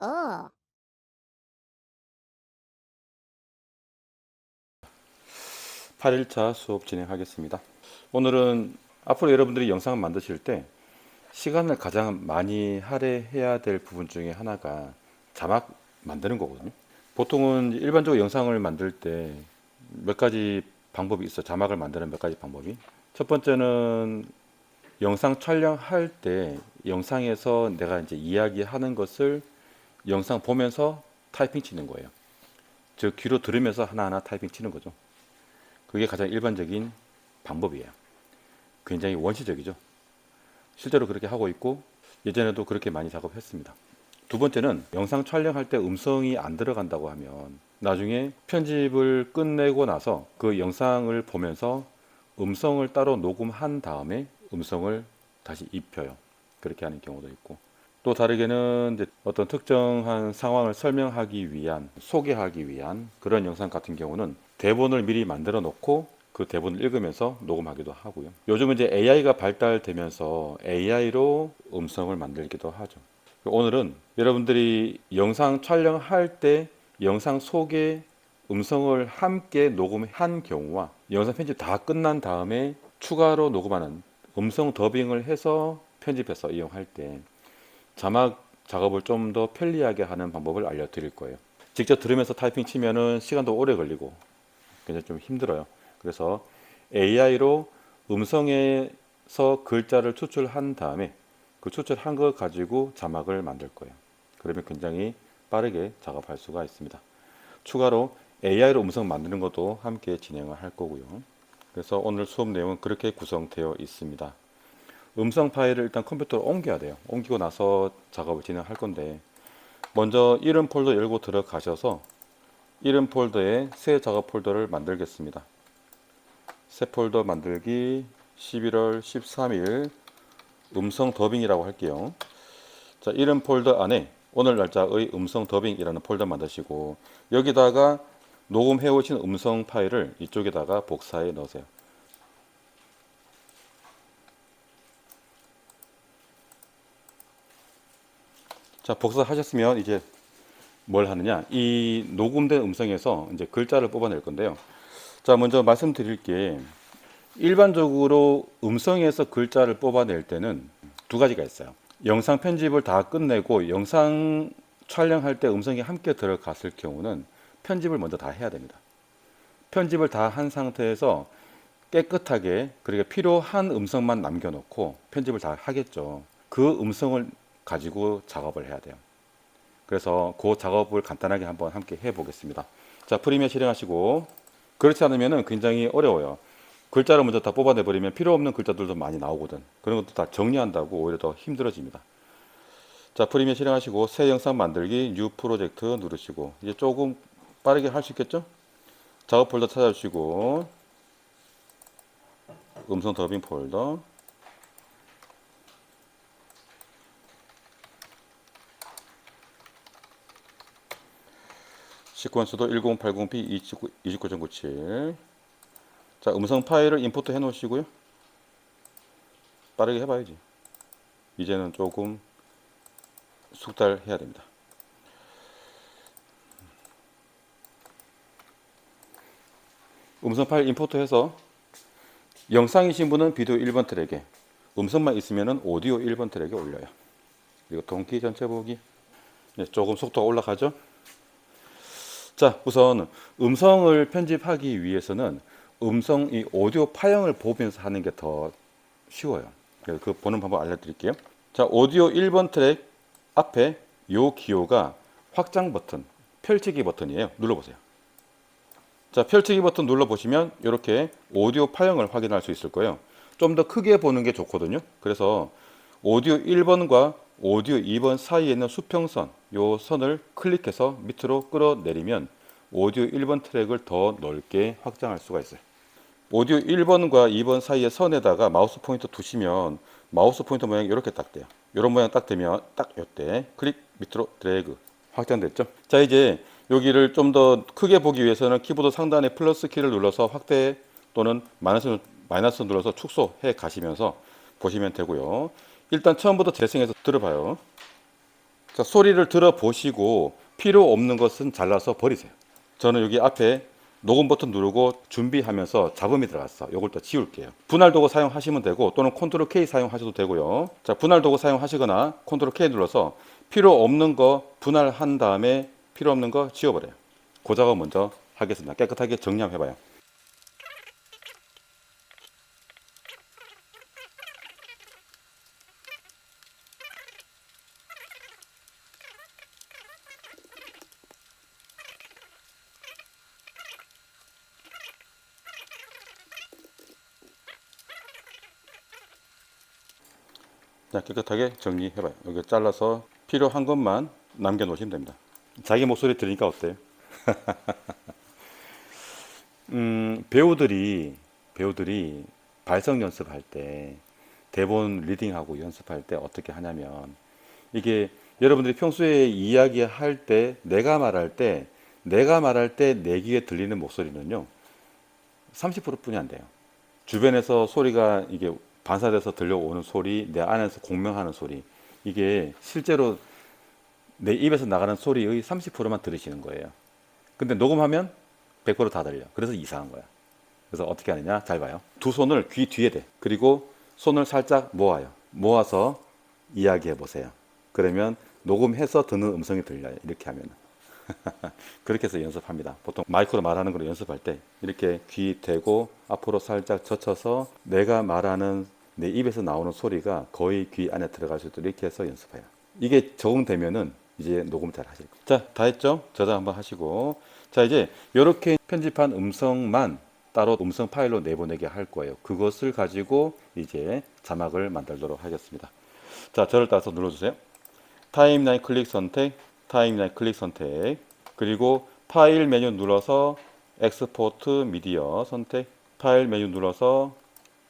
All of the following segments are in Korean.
어, 8일차 수업 진행하겠습니다. 오늘은 앞으로 여러분들이 영상을 만드실 때 시간을 가장 많이 할애해야 될 부분 중에 하나가 자막 만드는 거거든요. 보통은 일반적으로 영상을 만들 때 몇 가지 방법이 있어. 자막을 만드는 몇 가지 방법이. 첫 번째는 영상 촬영할 때 영상에서 내가 이제 이야기하는 것을 영상 보면서 타이핑 치는 거예요. 즉 귀로 들으면서 하나하나 타이핑 치는 거죠. 그게 가장 일반적인 방법이에요. 굉장히 원시적이죠. 실제로 그렇게 하고 있고 예전에도 그렇게 많이 작업했습니다. 두 번째는 영상 촬영할 때 음성이 안 들어간다고 하면 나중에 편집을 끝내고 나서 그 영상을 보면서 음성을 따로 녹음한 다음에 음성을 다시 입혀요. 그렇게 하는 경우도 있고 또 다르게는 이제 어떤 특정한 상황을 설명하기 위한 소개하기 위한 그런 영상 같은 경우는 대본을 미리 만들어 놓고 그 대본을 읽으면서 녹음하기도 하고요. 요즘은 이제 AI가 발달되면서 AI로 음성을 만들기도 하죠. 오늘은 여러분들이 영상 촬영할 때 영상 속에 음성을 함께 녹음한 경우와 영상 편집 다 끝난 다음에 추가로 녹음하는 음성 더빙을 해서 편집해서 이용할 때 자막 작업을 좀 더 편리하게 하는 방법을 알려드릴 거예요. 직접 들으면서 타이핑 치면은 시간도 오래 걸리고 굉장히 좀 힘들어요. 그래서 AI로 음성에서 글자를 추출한 다음에 그 추출한 걸 가지고 자막을 만들 거예요. 그러면 굉장히 빠르게 작업할 수가 있습니다. 추가로 AI로 음성 만드는 것도 함께 진행을 할 거고요. 그래서 오늘 수업 내용은 그렇게 구성되어 있습니다. 음성 파일을 일단 컴퓨터로 옮겨야 돼요. 옮기고 나서 작업을 진행할 건데 먼저 이름 폴더 열고 들어가셔서 이름 폴더에 새 작업 폴더를 만들겠습니다. 새 폴더 만들기 11월 13일 음성 더빙이라고 할게요. 자, 이름 폴더 안에 오늘 날짜의 음성 더빙이라는 폴더 만드시고 여기다가 녹음해 오신 음성 파일을 이쪽에다가 복사해 넣으세요. 자, 복사하셨으면 이제 뭘 하느냐? 이 녹음된 음성에서 이제 글자를 뽑아낼 건데요. 자, 먼저 말씀드릴 게 일반적으로 음성에서 글자를 뽑아낼 때는 두 가지가 있어요. 영상 편집을 다 끝내고 영상 촬영할 때 음성이 함께 들어갔을 경우는 편집을 먼저 다 해야 됩니다. 편집을 다 한 상태에서 깨끗하게 그러니까 필요한 음성만 남겨놓고 편집을 다 하겠죠. 그 음성을 가지고 작업을 해야 돼요. 그래서 그 작업을 간단하게 한번 함께 해보겠습니다. 자, 프리미어 실행하시고 그렇지 않으면 굉장히 어려워요. 글자를 먼저 다 뽑아내버리면 필요 없는 글자들도 많이 나오거든. 그런 것도 다 정리한다고 오히려 더 힘들어집니다. 자, 프리미어 실행하시고 새 영상 만들기 뉴 프로젝트 누르시고 이제 조금 빠르게 할 수 있겠죠? 작업 폴더 찾아주시고 음성 더빙 폴더 시퀀스도 1080p 29.97. 자, 음성 파일을 임포트 해 놓으시고요. 빠르게 해봐야지. 이제는 조금 숙달해야 됩니다. 음성 파일 임포트해서 영상이신 분은 비디오 1번 트랙에 음성만 있으면 오디오 1번 트랙에 올려요. 그리고 동기 전체 보기. 네, 조금 속도가 올라가죠. 자, 우선 음성을 편집하기 위해서는 음성 이 오디오 파형을 보면서 하는 게 더 쉬워요. 그래서 그 보는 방법 알려드릴게요. 자, 오디오 1번 트랙 앞에 요 기호가 확장 버튼, 펼치기 버튼이에요. 눌러보세요. 자, 펼치기 버튼 눌러보시면 이렇게 오디오 파형을 확인할 수 있을 거예요. 좀 더 크게 보는 게 좋거든요. 그래서 오디오 1번과 오디오 2번 사이에 있는 수평선, 요 선을 클릭해서 밑으로 끌어내리면 오디오 1번 트랙을 더 넓게 확장할 수가 있어요. 오디오 1번과 2번 사이의 선에다가 마우스 포인터 두시면 마우스 포인터 모양이 이렇게 딱 돼요. 이런 모양 딱 되면 딱 이때 클릭 밑으로 드래그 확장됐죠. 자, 이제 여기를 좀 더 크게 보기 위해서는 키보드 상단에 플러스 키를 눌러서 확대 또는 마이너스 눌러서 축소해 가시면서 보시면 되고요. 일단 처음부터 재생해서 들어봐요. 자, 소리를 들어보시고 필요 없는 것은 잘라서 버리세요. 저는 여기 앞에 녹음 버튼 누르고 준비하면서 잡음이 들어갔어. 이걸 또 지울게요. 분할 도구 사용하시면 되고 또는 컨트롤 K 사용하셔도 되고요. 자, 분할 도구 사용하시거나 컨트롤 K 눌러서 필요 없는 거 분할한 다음에 필요 없는 거 지워버려요. 그 작업 먼저 하겠습니다. 깨끗하게 정리 한번 해봐요. 자, 깨끗하게 정리해봐요. 여기 잘라서 필요한 것만 남겨놓으시면 됩니다. 자기 목소리 들으니까 어때요? 배우들이 발성 연습할 때 대본 리딩하고 연습할 때 어떻게 하냐면 이게 여러분들이 평소에 이야기할 때 내가 말할 때 내 귀에 들리는 목소리는요 30%뿐이 안 돼요. 주변에서 소리가 이게 반사돼서 들려오는 소리, 내 안에서 공명하는 소리, 이게 실제로 내 입에서 나가는 소리의 30%만 들으시는 거예요. 근데 녹음하면 100%다 들려. 그래서 이상한 거야. 그래서 어떻게 하느냐? 잘 봐요. 두 손을 귀 뒤에 대. 그리고 손을 살짝 모아요. 모아서 이야기해 보세요. 그러면 녹음해서 듣는 음성이 들려요. 이렇게 하면. 그렇게 해서 연습합니다. 보통 마이크로 말하는 걸 연습할 때 이렇게 귀 대고 앞으로 살짝 젖혀서 내가 말하는 내 입에서 나오는 소리가 거의 귀 안에 들어갈 수 있도록 이렇게 해서 연습해요. 이게 적응되면은 이제 녹음 잘 하실 거예요. 자, 다 했죠? 저장 한번 하시고. 자, 이제 이렇게 편집한 음성만 따로 음성 파일로 내보내게 할 거예요. 그것을 가지고 이제 자막을 만들도록 하겠습니다. 자, 저를 따라서 눌러주세요. 타임라인 클릭 선택, 타임라인 클릭 선택, 그리고 파일 메뉴 눌러서 엑스포트 미디어 선택, 파일 메뉴 눌러서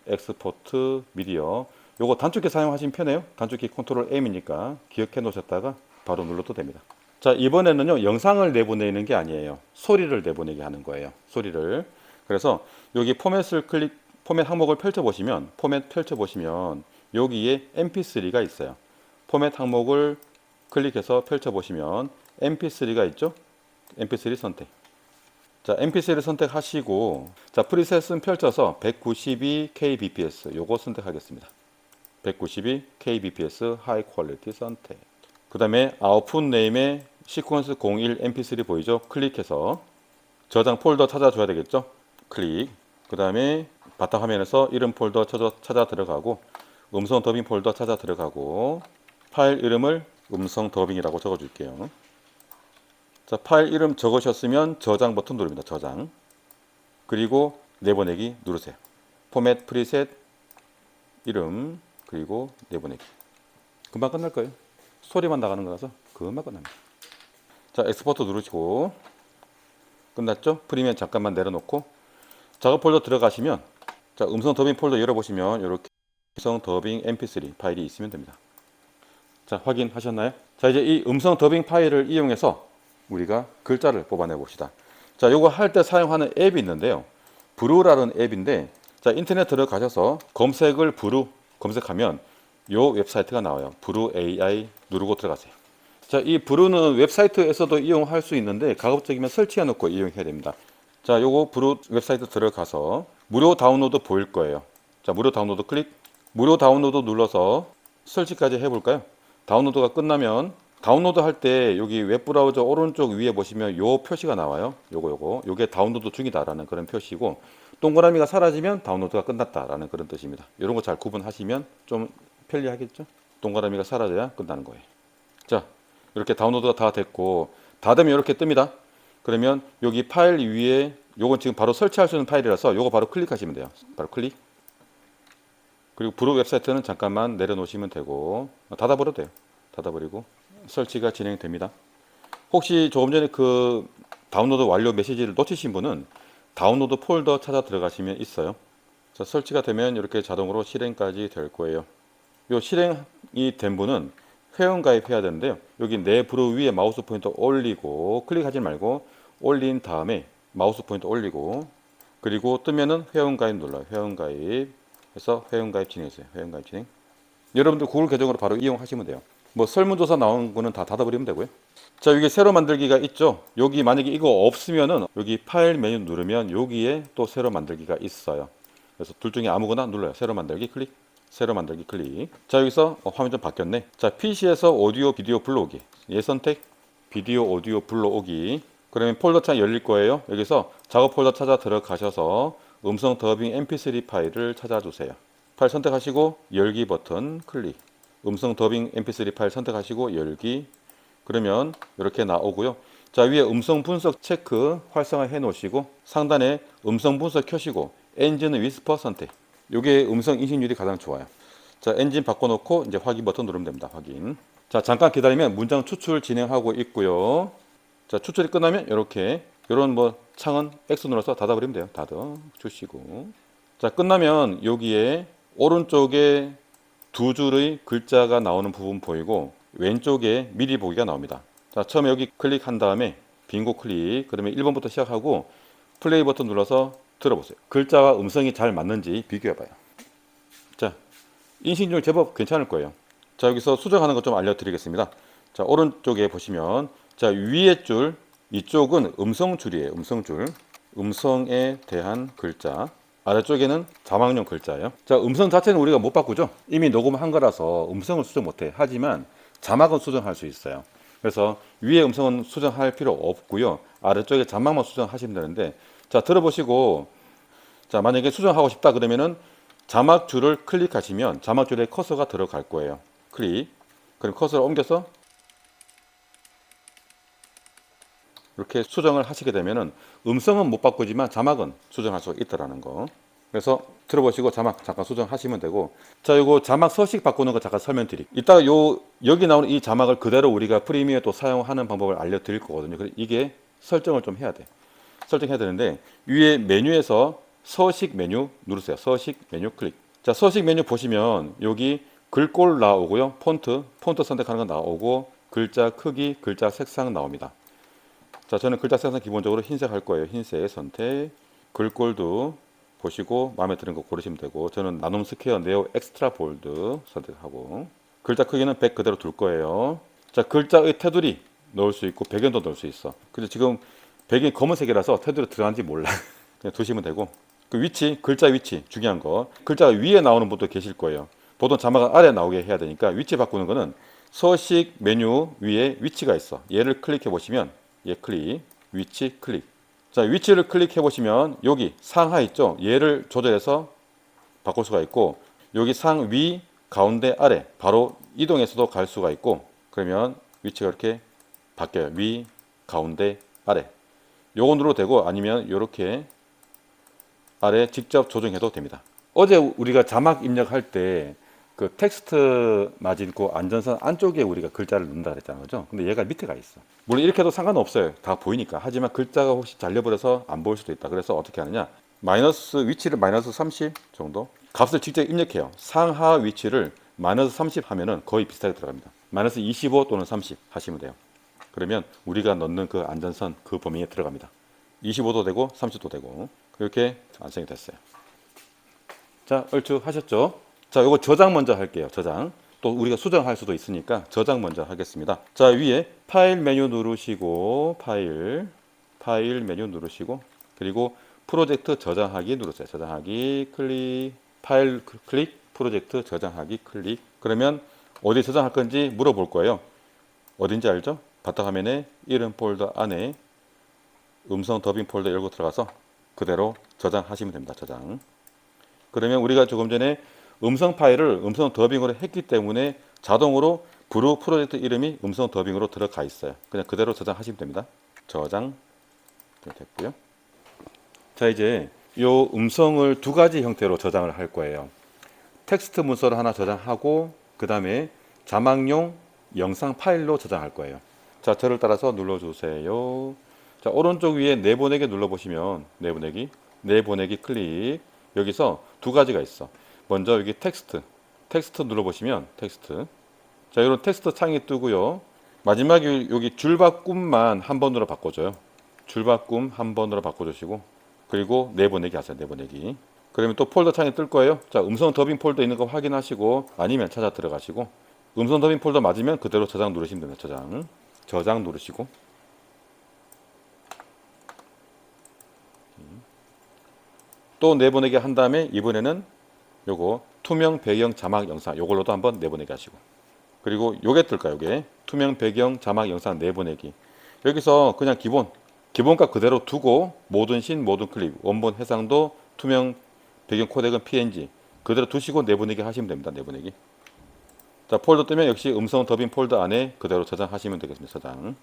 엑스포트 미디어. 요거 단축키 사용하시면 편해요. 단축키 컨트롤 M이니까 기억해 놓으셨다가 바로 눌러도 됩니다. 자, 이번에는요 영상을 내보내는 게 아니에요. 소리를 내보내게 하는 거예요. 소리를. 그래서 여기 포맷 항목을 펼쳐보시면 여기에 mp3가 있어요. 포맷 항목을 클릭해서 펼쳐보시면 mp3가 있죠. mp3 선택. 자, mp3를 선택하시고, 자, 프리셋은 펼쳐서 192kbps 요거 선택하겠습니다. 192kbps 하이 퀄리티 선택. 그 다음에 아웃풋 네임에 시퀀스 01 mp3 보이죠? 클릭해서 저장 폴더 찾아줘야 되겠죠? 클릭. 그 다음에 바탕화면에서 이름 폴더 찾아 들어가고 음성 더빙 폴더 찾아 들어가고 파일 이름을 음성 더빙이라고 적어줄게요. 자, 파일 이름 적으셨으면 저장 버튼 누릅니다. 저장. 그리고 내보내기 누르세요. 포맷 프리셋 이름 그리고 내보내기. 금방 끝날 거예요. 소리만 나가는 거라서 금방 끝납니다. 자, 엑스포트 누르시고 끝났죠? 프리미엄 잠깐만 내려놓고 작업 폴더 들어가시면 자, 음성 더빙 폴더 열어보시면 이렇게 음성 더빙 mp3 파일이 있으면 됩니다. 자, 확인하셨나요? 자, 이제 이 음성 더빙 파일을 이용해서 우리가 글자를 뽑아내 봅시다. 자, 요거 할 때 사용하는 앱이 있는데요. 브루라는 앱인데 자, 인터넷 들어가셔서 검색을 브루 검색하면 요 웹사이트가 나와요. 브루 AI 누르고 들어가세요. 자, 이 브루는 웹사이트에서도 이용할 수 있는데 가급적이면 설치해 놓고 이용해야 됩니다. 자, 요거 브루 웹사이트 들어가서 무료 다운로드 보일 거예요. 자, 무료 다운로드 클릭. 무료 다운로드 눌러서 설치까지 해볼까요? 다운로드가 끝나면 다운로드 할 때 여기 웹브라우저 오른쪽 위에 보시면 요 표시가 나와요. 요게 다운로드 중이다라는 그런 표시고 동그라미가 사라지면 다운로드가 끝났다라는 그런 뜻입니다. 이런 거 잘 구분하시면 좀 편리하겠죠? 동그라미가 사라져야 끝나는 거예요. 자, 이렇게 다운로드가 다 됐고 다 되면 이렇게 뜹니다. 그러면 여기 파일 위에 요건 지금 바로 설치할 수 있는 파일이라서 요거 바로 클릭하시면 돼요. 바로 클릭. 그리고 브루 웹사이트는 잠깐만 내려놓으시면 되고 닫아버려도 돼요. 닫아버리고 설치가 진행됩니다. 혹시 조금 전에 그 다운로드 완료 메시지를 놓치신 분은 다운로드 폴더 찾아 들어가시면 있어요. 자, 설치가 되면 이렇게 자동으로 실행까지 될 거예요. 요 실행이 된 분은 회원 가입해야 되는데요. 여기 내 브루 위에 마우스 포인터 올리고 클릭하지 말고 올린 다음에 마우스 포인터 올리고 그리고 뜨면은 회원 가입 눌러요. 회원 가입 해서 회원 가입 진행했어요. 회원 가입 진행. 여러분들 구글 계정으로 바로 이용하시면 돼요. 뭐 설문조사 나온 거는 다 닫아버리면 되고요. 자, 여기 새로 만들기가 있죠. 여기 만약에 이거 없으면은 여기 파일 메뉴 누르면 여기에 또 새로 만들기가 있어요. 그래서 둘 중에 아무거나 눌러요. 새로 만들기 클릭, 새로 만들기 클릭. 자, 여기서 화면 좀 바뀌었네. 자, PC에서 오디오 비디오 불러오기. 얘 선택, 비디오 오디오 불러오기. 그러면 폴더 창이 열릴 거예요. 여기서 작업 폴더 찾아 들어가셔서 음성 더빙 mp3 파일을 찾아주세요. 파일 선택하시고 열기 버튼 클릭. 음성 더빙 mp3 파일 선택하시고 열기. 그러면 이렇게 나오고요. 자, 위에 음성 분석 체크 활성화해 놓으시고 상단에 음성 분석 켜시고 엔진 위스퍼 선택. 이게 음성 인식률이 가장 좋아요. 자, 엔진 바꿔놓고 이제 확인 버튼 누르면 됩니다. 확인. 자, 잠깐 기다리면 문장 추출 진행하고 있고요. 자, 추출이 끝나면 이렇게 이런 뭐 창은 X 눌러서 닫아버리면 돼요. 닫아 주시고. 자, 끝나면 여기에 오른쪽에 두 줄의 글자가 나오는 부분 보이고 왼쪽에 미리 보기가 나옵니다. 자, 처음에 여기 클릭한 다음에 빙고 클릭. 그러면 1번부터 시작하고 플레이 버튼 눌러서 들어보세요. 글자와 음성이 잘 맞는지 비교해봐요. 자, 인식률 제법 괜찮을 거예요. 자, 여기서 수정하는 것 좀 알려드리겠습니다. 자, 오른쪽에 보시면 자, 위에 줄 이쪽은 음성 줄이에요. 음성 줄. 음성에 대한 글자. 아래쪽에는 자막용 글자예요. 자, 음성 자체는 우리가 못 바꾸죠. 이미 녹음한 거라서 음성을 수정 못해. 하지만 자막은 수정할 수 있어요. 그래서 위에 음성은 수정할 필요 없고요. 아래쪽에 자막만 수정하시면 되는데, 자, 들어보시고, 자, 만약에 수정하고 싶다 그러면은 자막 줄을 클릭하시면 자막 줄에 커서가 들어갈 거예요. 클릭. 그럼 커서를 옮겨서 이렇게 수정을 하시게 되면은 음성은 못 바꾸지만 자막은 수정할 수 있다라는 거. 그래서 들어보시고 자막 잠깐 수정하시면 되고, 자, 요거 자막 서식 바꾸는 거 잠깐 설명드릴게요. 이따가 여기 나오는 이 자막을 그대로 우리가 프리미어에 또 사용하는 방법을 알려드릴 거거든요. 그래서 이게 설정을 좀 해야 돼. 설정해야 되는데 위에 메뉴에서 서식 메뉴 누르세요. 서식 메뉴 클릭. 자, 서식 메뉴 보시면 여기 글꼴 나오고요. 폰트 선택하는 거 나오고 글자 크기, 글자 색상 나옵니다. 자, 저는 글자 색상 기본적으로 흰색 할 거예요. 흰색 선택. 글꼴도 보시고 마음에 드는 거 고르시면 되고, 저는 나눔 스퀘어 네오 엑스트라 볼드 선택하고, 글자 크기는 100 그대로 둘 거예요. 자, 글자의 테두리 넣을 수 있고 배경도 넣을 수 있어. 근데 지금 배경이 검은색이라서 테두리 들어간지 몰라. 그냥 두시면 되고, 그 위치, 글자 위치 중요한 거. 글자가 위에 나오는 분도 계실 거예요. 보통 자막은 아래 나오게 해야 되니까 위치 바꾸는 거는 서식 메뉴 위에 위치가 있어. 얘를 클릭해 보시면 얘 클릭, 위치 클릭. 자, 위치를 클릭해 보시면 여기 상하 있죠. 얘를 조절해서 바꿀 수가 있고, 여기 상위, 가운데, 아래 바로 이동해서도 갈 수가 있고, 그러면 위치가 이렇게 바뀌어요. 위, 가운데, 아래. 요거 눌러도 되고 아니면 이렇게 아래 직접 조정해도 됩니다. 어제 우리가 자막 입력할 때 그 텍스트 마진고 안전선 안쪽에 우리가 글자를 넣는다 그랬잖아요. 그죠? 근데 얘가 밑에 가 있어. 물론 이렇게 해도 상관없어요. 다 보이니까. 하지만 글자가 혹시 잘려버려서 안 보일 수도 있다. 그래서 어떻게 하느냐. 위치를 마이너스 30 정도 값을 직접 입력해요. 상하 위치를 마이너스 30 하면은 거의 비슷하게 들어갑니다. 마이너스 25 또는 30 하시면 돼요. 그러면 우리가 넣는 그 안전선 그 범위에 들어갑니다. 25도 되고 30도 되고 그렇게 완성이 됐어요. 자, 얼추 하셨죠? 자, 이거 저장 먼저 할게요. 저장. 또 우리가 수정할 수도 있으니까 저장 먼저 하겠습니다. 자, 위에 파일 메뉴 누르시고 파일 메뉴 누르시고 그리고 프로젝트 저장하기 누르세요. 저장하기 클릭, 파일 클릭, 프로젝트 저장하기 클릭. 그러면 어디 저장할 건지 물어볼 거예요. 어딘지 알죠? 바탕화면에 이름 폴더 안에 음성 더빙 폴더 열고 들어가서 그대로 저장하시면 됩니다. 저장. 그러면 우리가 조금 전에 음성 파일을 음성 더빙으로 했기 때문에 자동으로 브루 프로젝트 이름이 음성 더빙으로 들어가 있어요. 그냥 그대로 저장하시면 됩니다. 저장 됐고요. 자, 이제 이 음성을 두 가지 형태로 저장을 할 거예요. 텍스트 문서를 하나 저장하고 그 다음에 자막용 영상 파일로 저장할 거예요. 자, 저를 따라서 눌러주세요. 자, 오른쪽 위에 내보내기 눌러보시면 내보내기 클릭. 여기서 두 가지가 있어. 먼저 여기 텍스트 눌러보시면 텍스트. 자, 이런 텍스트 창이 뜨고요. 마지막에 여기 줄바꿈만 한 번으로 바꿔줘요. 줄바꿈 한 번으로 바꿔주시고 그리고 내보내기 하세요. 내보내기. 그러면 또 폴더 창이 뜰 거예요. 자, 음성 더빙 폴더 있는 거 확인하시고 아니면 찾아 들어가시고 음성 더빙 폴더 맞으면 그대로 저장 누르시면 됩니다. 저장 누르시고, 또 내보내기 한 다음에 이번에는 요거 투명 배경 자막 영상 요걸로도 한번 내보내기 하시고, 그리고 요게 뜰까요? 요게 투명 배경 자막 영상 내보내기. 여기서 그냥 기본값 그대로 두고 모든 신 모든 클립 원본 해상도 투명 배경 코덱은 PNG 그대로 두시고 내보내기 하시면 됩니다. 내보내기. 자, 폴더 뜨면 역시 음성 더빙 폴더 안에 그대로 저장하시면 되겠습니다. 저장.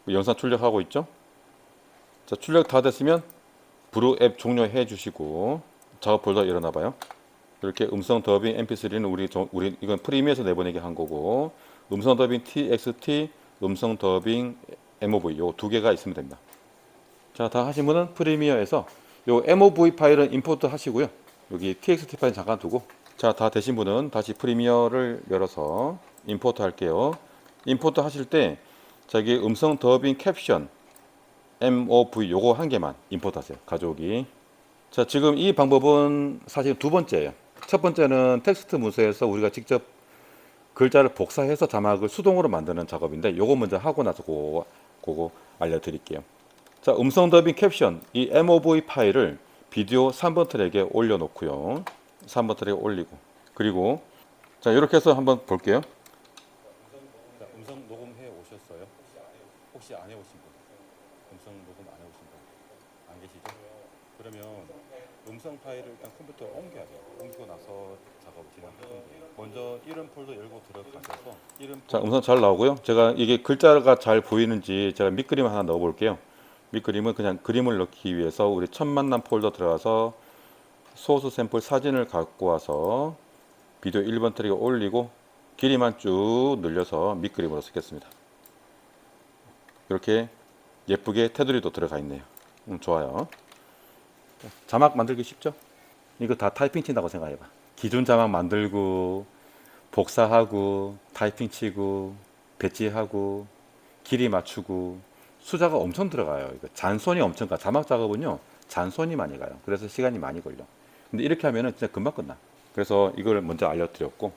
영상 출력하고 있죠? 자, 출력 다 됐으면 브루 앱 종료해 주시고 작업 폴더 열어놔 봐요. 이렇게 음성 더빙 mp3는 우리 이건 프리미어에서 내보내기 한 거고, 음성 더빙 txt, 음성 더빙 mov 요 두 개가 있으면 됩니다. 자, 다 하신 분은 프리미어에서 요 mov 파일은 임포트 하시고요. 여기 txt 파일 잠깐 두고, 자, 다 되신 분은 다시 프리미어를 열어서 임포트 할게요. 임포트 하실 때 자기 음성 더빙 캡션 mov 요거 한 개만 임포트 하세요. 가져오기. 자, 지금 이 방법은 사실 두 번째예요. 첫 번째는 텍스트 문서에서 우리가 직접 글자를 복사해서 자막을 수동으로 만드는 작업인데, 요거 먼저 하고 나서 그거 알려드릴게요. 자, 음성 더빙 캡션 이 mov 파일을 비디오 3번 트랙에 올려놓고요. 3번 트랙에 올리고, 그리고 자, 이렇게 해서 한번 볼게요. 음성 녹음해 오셨어요? 혹시 안 해오신 분? 음성 녹음 안 해오신 분? 안 계시죠? 그러면 음성 파일을 일단 컴퓨터에 옮겨야 돼요. 옮기고 나서 작업 진행할 건데, 먼저 이름 폴더 열고 들어가셔서 자, 음성 잘 나오고요. 제가 이게 글자가 잘 보이는지 제가 밑그림 하나 넣어 볼게요. 밑그림은 그냥 그림을 넣기 위해서 우리 첫 만남 폴더 들어가서 소스 샘플 사진을 갖고 와서 비디오 1번 트랙에 올리고 길이만 쭉 늘려서 밑그림으로 쓰겠습니다. 이렇게 예쁘게 테두리도 들어가 있네요. 좋아요. 자막 만들기 쉽죠? 이거 다 타이핑 친다고 생각해봐. 기존 자막 만들고 복사하고 타이핑 치고 배치하고 길이 맞추고 숫자가 엄청 들어가요. 이거 잔손이 엄청 가. 자막 작업은요 잔손이 많이 가요. 그래서 시간이 많이 걸려. 근데 이렇게 하면은 진짜 금방 끝나. 그래서 이걸 먼저 알려드렸고,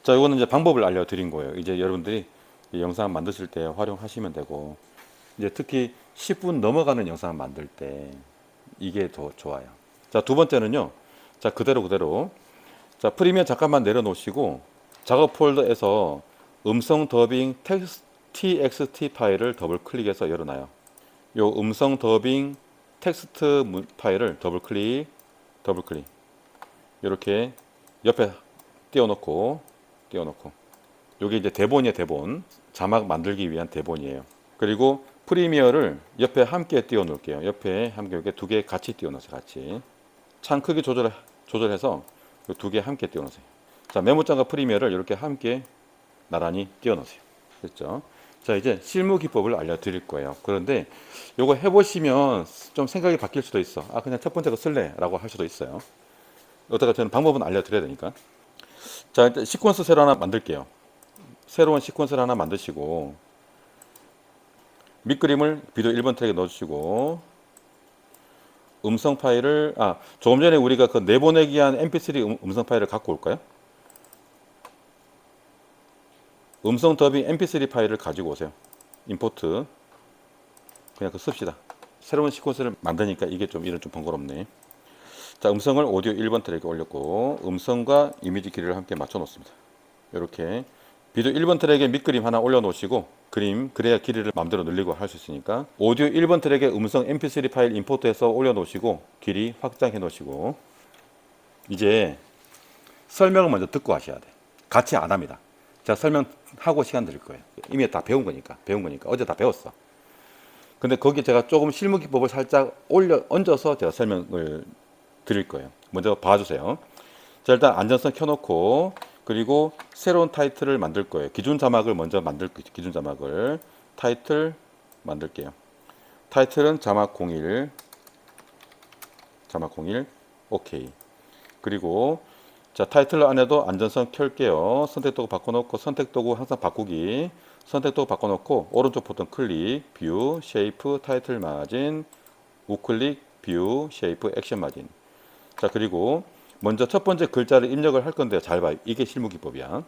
자, 이거는 이제 방법을 알려드린 거예요. 이제 여러분들이 이 영상 만드실 때 활용하시면 되고, 이제 특히 10분 넘어가는 영상 만들 때 이게 더 좋아요. 자, 두 번째는요. 자, 그대로. 자, 프리미어 잠깐만 내려놓으시고 작업 폴더에서 음성 더빙 txt 파일을 더블 클릭해서 열어놔요. 요 음성 더빙 텍스트 파일을 더블 클릭. 이렇게 옆에 띄워놓고. 요게 이제 대본이에요. 대본. 자막 만들기 위한 대본이에요. 그리고 프리미어를 옆에 함께 띄워 놓을게요. 옆에 함께 이렇게 두 개 같이 띄워 놓으세요. 같이. 창 크기 조절해서 두 개 함께 띄워 놓으세요. 자, 메모장과 프리미어를 이렇게 함께 나란히 띄워 놓으세요. 됐죠? 자, 이제 실무 기법을 알려드릴 거예요. 그런데 요거 해보시면 좀 생각이 바뀔 수도 있어. 아, 그냥 첫 번째 거 쓸래 라고 할 수도 있어요. 어떻게 저는 방법은 알려드려야 되니까. 자, 일단 시퀀스 새로 하나 만들게요. 새로운 시퀀스를 하나 만드시고 밑그림을 비디오 1번 트랙에 넣어주시고, 음성 파일을 조금 전에 우리가 그 내보내기 한 mp3 음성 파일을 갖고 올까요? 음성 더빙 mp3 파일을 가지고 오세요. 임포트. 그냥 그 씁시다. 새로운 시퀀스를 만드니까 이게 좀 이런 좀 번거롭네. 자, 음성을 오디오 1번 트랙에 올렸고 음성과 이미지 길이를 함께 맞춰 놓습니다. 이렇게 비디오 1번 트랙에 밑그림 하나 올려 놓으시고, 그래야 길이를 마음대로 늘리고 할 수 있으니까 오디오 1번 트랙에 음성 mp3 파일 임포트해서 올려 놓으시고 길이 확장해 놓으시고, 이제 설명을 먼저 듣고 하셔야 돼. 같이 안 합니다. 제가 설명하고 시간 드릴 거예요. 이미 다 배운 거니까 어제 다 배웠어. 근데 거기에 제가 조금 실무 기법을 살짝 얹어서 제가 설명을 드릴 거예요. 먼저 봐주세요. 자, 일단 안전성 켜놓고, 그리고 새로운 타이틀을 만들 거예요. 기준 자막을 먼저 기준 자막을 타이틀 만들게요. 타이틀은 자막 01 오케이. 그리고 자, 타이틀 안에도 안전성 켤게요. 선택도구 바꿔놓고, 선택도구 항상 바꾸기. 선택도구 바꿔놓고 오른쪽 버튼 클릭, 뷰, 쉐이프, 타이틀 마진, 우클릭, 뷰, 쉐이프, 액션 마진. 자, 그리고 먼저 첫 번째 글자를 입력을 할 건데 잘 봐요. 이게 실무 기법이야.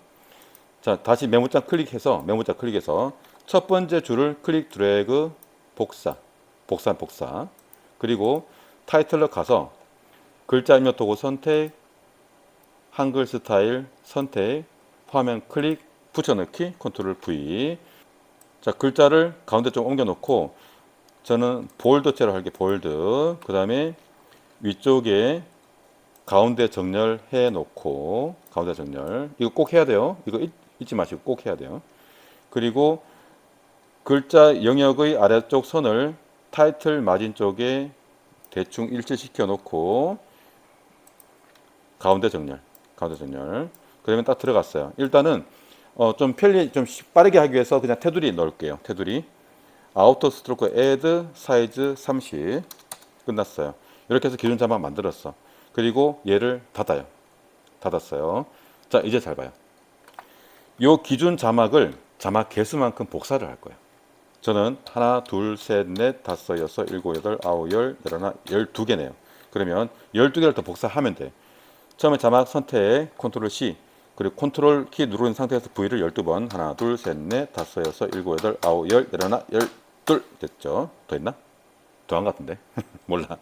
자, 다시 메모장 클릭해서 첫 번째 줄을 클릭 드래그 복사. 그리고 타이틀로 가서 글자 입력 도구 선택, 한글 스타일 선택, 화면 클릭, 붙여넣기, 컨트롤 V. 자, 글자를 가운데 좀 옮겨 놓고 저는 볼드체로 할게, 볼드. 그 다음에 위쪽에 가운데 정렬해 놓고, 가운데 정렬. 이거 꼭 해야 돼요. 이거 잊지 마시고 꼭 해야 돼요. 그리고 글자 영역의 아래쪽 선을 타이틀 마진 쪽에 대충 일치시켜 놓고 가운데 정렬. 그러면 딱 들어갔어요. 일단은 좀 빠르게 하기 위해서 그냥 테두리 넣을게요. 테두리. 아우터 스트로크 애드 사이즈 30 끝났어요. 이렇게 해서 기준 자막 만들었어. 그리고 얘를 닫았어요. 자, 이제 잘 봐요. 요 기준 자막을 자막 개수만큼 복사를 할 거예요. 저는 하나, 둘, 셋, 넷, 다섯, 여섯, 일곱, 여덟, 아홉, 열, 열하나, 12개네요. 그러면 12개를 더 복사하면 돼. 처음에 자막 선택, 컨트롤 C, 그리고 컨트롤 키 누른 상태에서 V를 12번. 하나, 둘, 셋, 넷, 다섯, 여섯, 일곱, 여덟, 아홉, 열, 열하나, 12 됐죠. 더 있나? 더 한 것 같은데. 몰라.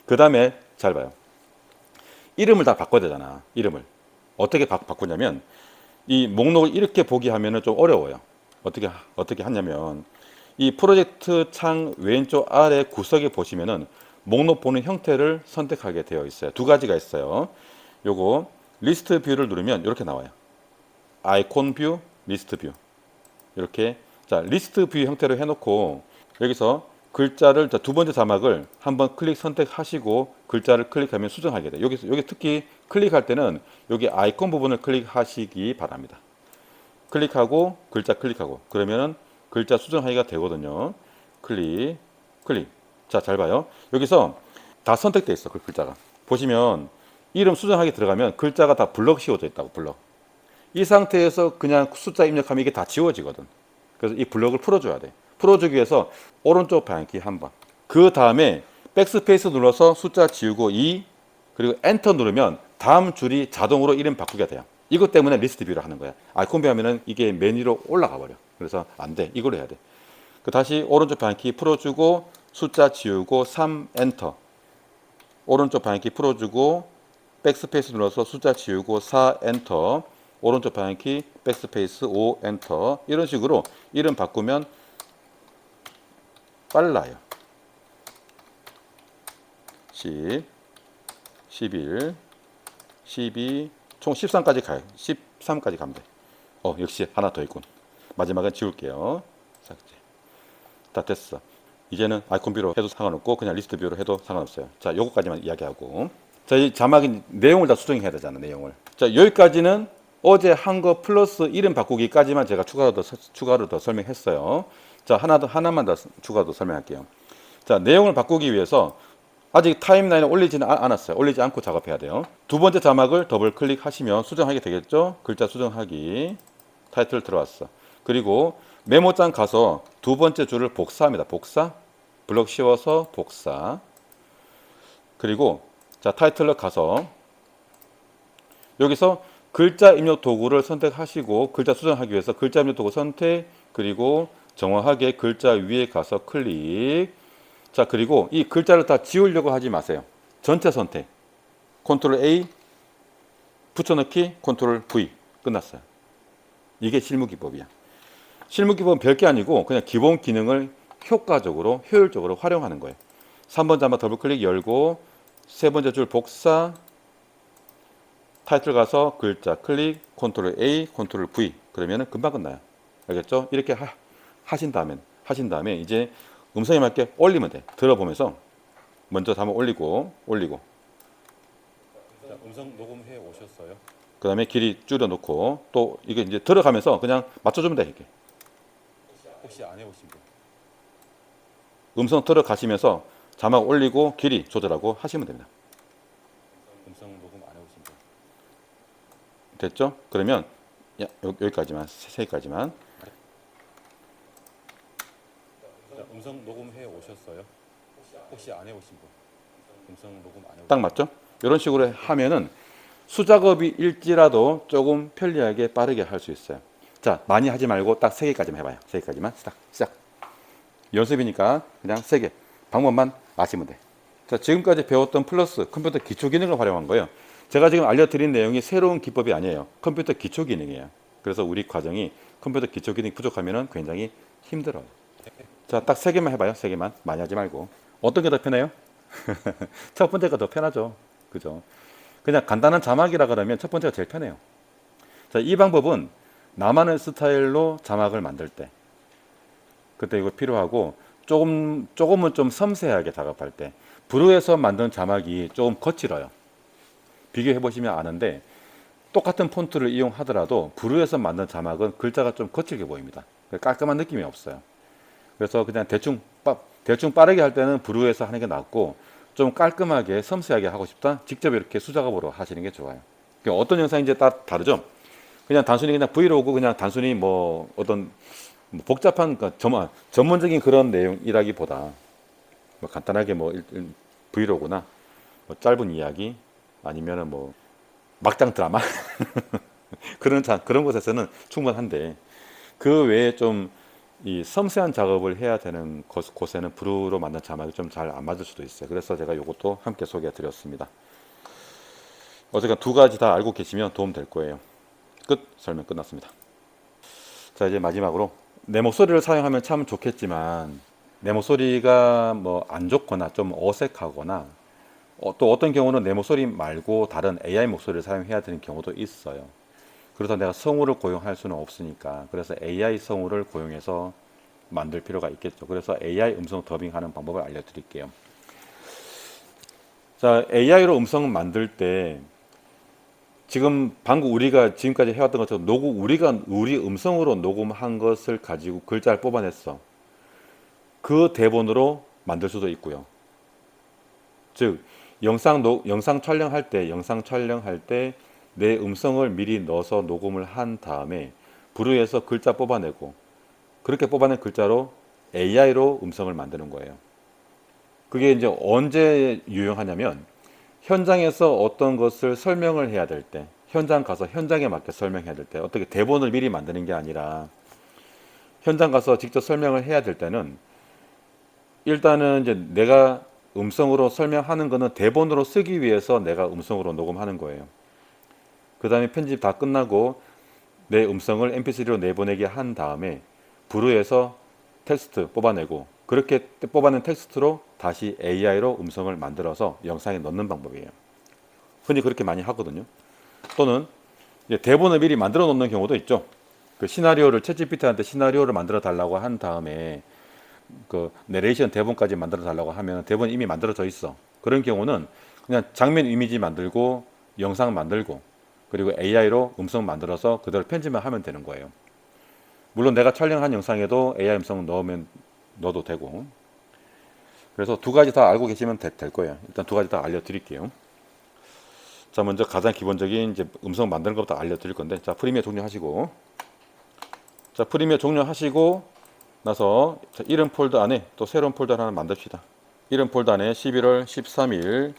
그 다음에 잘 봐요. 이름을 다 바꿔야 되잖아. 이름을. 어떻게 바꾸냐면 이 목록을 이렇게 보기 하면은 좀 어려워요. 어떻게 하냐면 이 프로젝트 창 왼쪽 아래 구석에 보시면은 목록 보는 형태를 선택하게 되어 있어요. 두 가지가 있어요. 요거 리스트 뷰를 누르면 이렇게 나와요. 아이콘 뷰, 리스트 뷰. 이렇게 자, 리스트 뷰 형태로 해놓고 여기서 글자를 두 번째 자막을 한번 클릭 선택하시고 글자를 클릭하면 수정하게 돼요. 여기 특히 클릭할 때는 여기 아이콘 부분을 클릭하시기 바랍니다. 클릭하고 글자 클릭하고 그러면은 글자 수정하기가 되거든요. 클릭. 자, 잘 봐요. 여기서 다 선택돼 있어. 그 글자가. 보시면 이름 수정하기 들어가면 글자가 다 블럭 씌워져 있다고. 블럭. 이 상태에서 그냥 숫자 입력하면 이게 다 지워지거든. 그래서 이 블럭을 풀어줘야 돼. 풀어주기 위해서 오른쪽 방향키 한번. 그 다음에 백스페이스 눌러서 숫자 지우고 2 그리고 엔터 누르면 다음 줄이 자동으로 이름 바꾸게 돼요. 이것 때문에 리스트 뷰를 하는 거야. 아이콘 뷰 하면은 이게 메뉴로 올라가 버려. 그래서 안 돼. 이걸로 해야 돼. 다시 오른쪽 방향키 풀어주고 숫자 지우고 3 엔터. 오른쪽 방향키 풀어주고 백스페이스 눌러서 숫자 지우고 4 엔터. 오른쪽 방향키 백스페이스 5 엔터. 이런 식으로 이름 바꾸면 빨라요. 10, 11, 12, 총 13까지 가요. 13까지 가면 돼. 역시 하나 더 있군. 마지막은 지울게요. 삭제. 다 됐어. 이제는 아이콘 뷰로 해도 상관없고 그냥 리스트 뷰로 해도 상관없어요. 자, 요거까지만 이야기하고. 자, 이 자막이 내용을 다 수정해야 되잖아, 내용을. 자, 여기까지는 어제 한 거 플러스 이름 바꾸기까지만 제가 추가로 더 설명했어요. 자, 하나만 더 추가로 설명할게요. 자, 내용을 바꾸기 위해서 아직 타임라인을 올리지는 않았어요. 올리지 않고 작업해야 돼요. 두 번째 자막을 더블 클릭하시면 수정하게 되겠죠? 글자 수정하기. 타이틀 들어왔어. 그리고 메모장 가서 두 번째 줄을 복사합니다. 복사. 블럭 씌워서 복사. 그리고 자, 타이틀로 가서 여기서 글자 입력 도구를 선택하시고 글자 수정하기 위해서 글자 입력 도구 선택 그리고 정확하게 글자 위에 가서 클릭. 자, 그리고 이 글자를 다 지우려고 하지 마세요. 전체 선택. 컨트롤 A 붙여넣기 컨트롤 V 끝났어요. 이게 실무기법이야. 실무기법은 별게 아니고 그냥 기본 기능을 효과적으로 효율적으로 활용하는 거예요. 3번 자막 더블 클릭 열고 세 번째 줄 복사 타이틀 가서 글자 클릭 컨트롤 A 컨트롤 V 그러면은 금방 끝나요. 알겠죠? 이렇게 하신 다음에 이제 음성에 맞게 올리면 돼. 들어보면서 먼저 한번 올리고 자, 음성 녹음해 오셨어요? 그 다음에 길이 줄여놓고 또 이게 이제 들어가면서 그냥 맞춰주면 돼. 이렇게 혹시 안 해보신 분? 음성 들어가시면서 자막 올리고 길이 조절하고 하시면 됩니다. 음성 녹음 안 해보신 분? 됐죠? 그러면 여기까지만 세 가지만. 자, 음성 녹음해 오셨어요? 혹시 안 해보신 분? 음성 녹음 안 해보신 딱 맞죠? 이런 식으로 하면은 수작업이 일지라도 조금 편리하게 빠르게 할 수 있어요. 자, 많이 하지 말고 딱 3개까지만 해봐요. 3개까지만. 시작. 연습이니까 그냥 3개. 방법만 아시면 돼. 자, 지금까지 배웠던 플러스 컴퓨터 기초 기능을 활용한 거예요. 제가 지금 알려드린 내용이 새로운 기법이 아니에요. 컴퓨터 기초 기능이에요. 그래서 우리 과정이 컴퓨터 기초 기능이 부족하면 굉장히 힘들어요. 자, 딱 3개만 해봐요. 3개만. 많이 하지 말고. 어떤 게 더 편해요? 첫 번째가 더 편하죠. 그죠? 그냥 간단한 자막이라 그러면 첫 번째가 제일 편해요. 자, 이 방법은 나만의 스타일로 자막을 만들 때 그때 이거 필요하고 조금은 좀 섬세하게 작업할 때 브루에서 만든 자막이 조금 거칠어요. 비교해 보시면 아는데 똑같은 폰트를 이용하더라도 브루에서 만든 자막은 글자가 좀 거칠게 보입니다. 깔끔한 느낌이 없어요. 그래서 그냥 대충 빠르게 할 때는 브루에서 하는 게 낫고 좀 깔끔하게 섬세하게 하고 싶다 직접 이렇게 수작업으로 하시는 게 좋아요. 어떤 영상인지 다르죠. 그냥 단순히 그냥 브이로그 그냥 단순히 뭐 어떤 복잡한 전문적인 그런 내용이라기보다 뭐 간단하게 뭐 브이로그나 뭐 짧은 이야기 아니면은 뭐 막장 드라마 그런 곳에서는 충분한데 그 외에 좀 이 섬세한 작업을 해야 되는 곳에는 브루로 만든 자막이 좀 잘 안 맞을 수도 있어요. 그래서 제가 이것도 함께 소개해 드렸습니다. 어쨌든 2가지 다 알고 계시면 도움 될 거예요. 설명 끝났습니다. 자, 이제 마지막으로 내 목소리를 사용하면 참 좋겠지만 내 목소리가 뭐 안 좋거나 좀 어색하거나 또 어떤 경우는 내 목소리 말고 다른 AI 목소리를 사용해야 되는 경우도 있어요. 그래서 내가 성우를 고용할 수는 없으니까 그래서 AI 성우를 고용해서 만들 필요가 있겠죠. 그래서 AI 음성 더빙하는 방법을 알려드릴게요. 자, AI로 음성 만들 때 방금 우리가 지금까지 해왔던 것처럼 우리 음성으로 녹음한 것을 가지고 글자를 뽑아냈어. 그 대본으로 만들 수도 있고요. 즉 영상 촬영할 때 내 음성을 미리 넣어서 녹음을 한 다음에 브루에서 글자 뽑아내고 그렇게 뽑아낸 글자로 AI로 음성을 만드는 거예요. 그게 이제 언제 유용하냐면 현장에서 어떤 것을 설명을 해야 될 때, 현장 가서 현장에 맞게 설명해야 될 때, 어떻게 대본을 미리 만드는 게 아니라 현장 가서 직접 설명을 해야 될 때는 일단은 이제 내가 음성으로 설명하는 거는 대본으로 쓰기 위해서 내가 음성으로 녹음하는 거예요. 그 다음에 편집 다 끝나고 내 음성을 mp3로 내보내게 한 다음에 브루에서 텍스트 뽑아내고 그렇게 뽑아낸 텍스트로 다시 AI로 음성을 만들어서 영상에 넣는 방법이에요. 흔히 그렇게 많이 하거든요. 또는 이제 대본을 미리 만들어 놓는 경우도 있죠. 그 시나리오를 챗GPT한테 시나리오를 만들어 달라고 한 다음에 그 내레이션 대본까지 만들어 달라고 하면 대본 이미 만들어져 있어. 그런 경우는 그냥 장면 이미지 만들고 영상 만들고 그리고 AI로 음성 만들어서 그대로 편집만 하면 되는 거예요. 물론 내가 촬영한 영상에도 AI 음성 넣어도 되고. 그래서 2가지 다 알고 계시면 될 거예요. 일단 2가지 다 알려드릴게요. 자, 먼저 가장 기본적인 이제 음성 만드는 것부터 알려드릴 건데, 자, 프리미어 종료하시고, 나서 이름 폴더 안에 또 새로운 폴더 하나 만듭시다. 이름 폴더 안에 11월 13일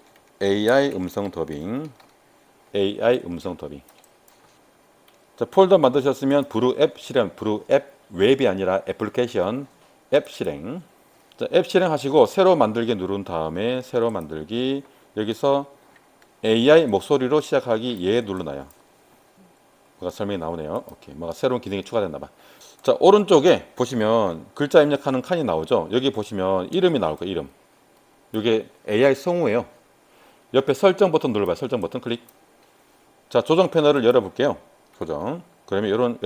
AI 음성 더빙. 자, 폴더 만드셨으면 브루 앱 실행, 브루 앱 웹이 아니라 애플리케이션 앱 실행. 자, 앱 실행하시고 새로 만들기 누른 다음에 새로 만들기 여기서 AI 목소리로 시작하기 얘 눌러놔요. 뭐가 설명이 나오네요. 오케이, 뭐가 새로운 기능이 추가됐나 봐. 자, 오른쪽에 보시면 글자 입력하는 칸이 나오죠. 여기 보시면 이름이 나올 거예요. 이름. 이게 AI 성우예요. 옆에 설정 버튼 눌러봐요. 설정 버튼 클릭. 자, 조정 패널을 열어볼게요. 조정. 그러면 이런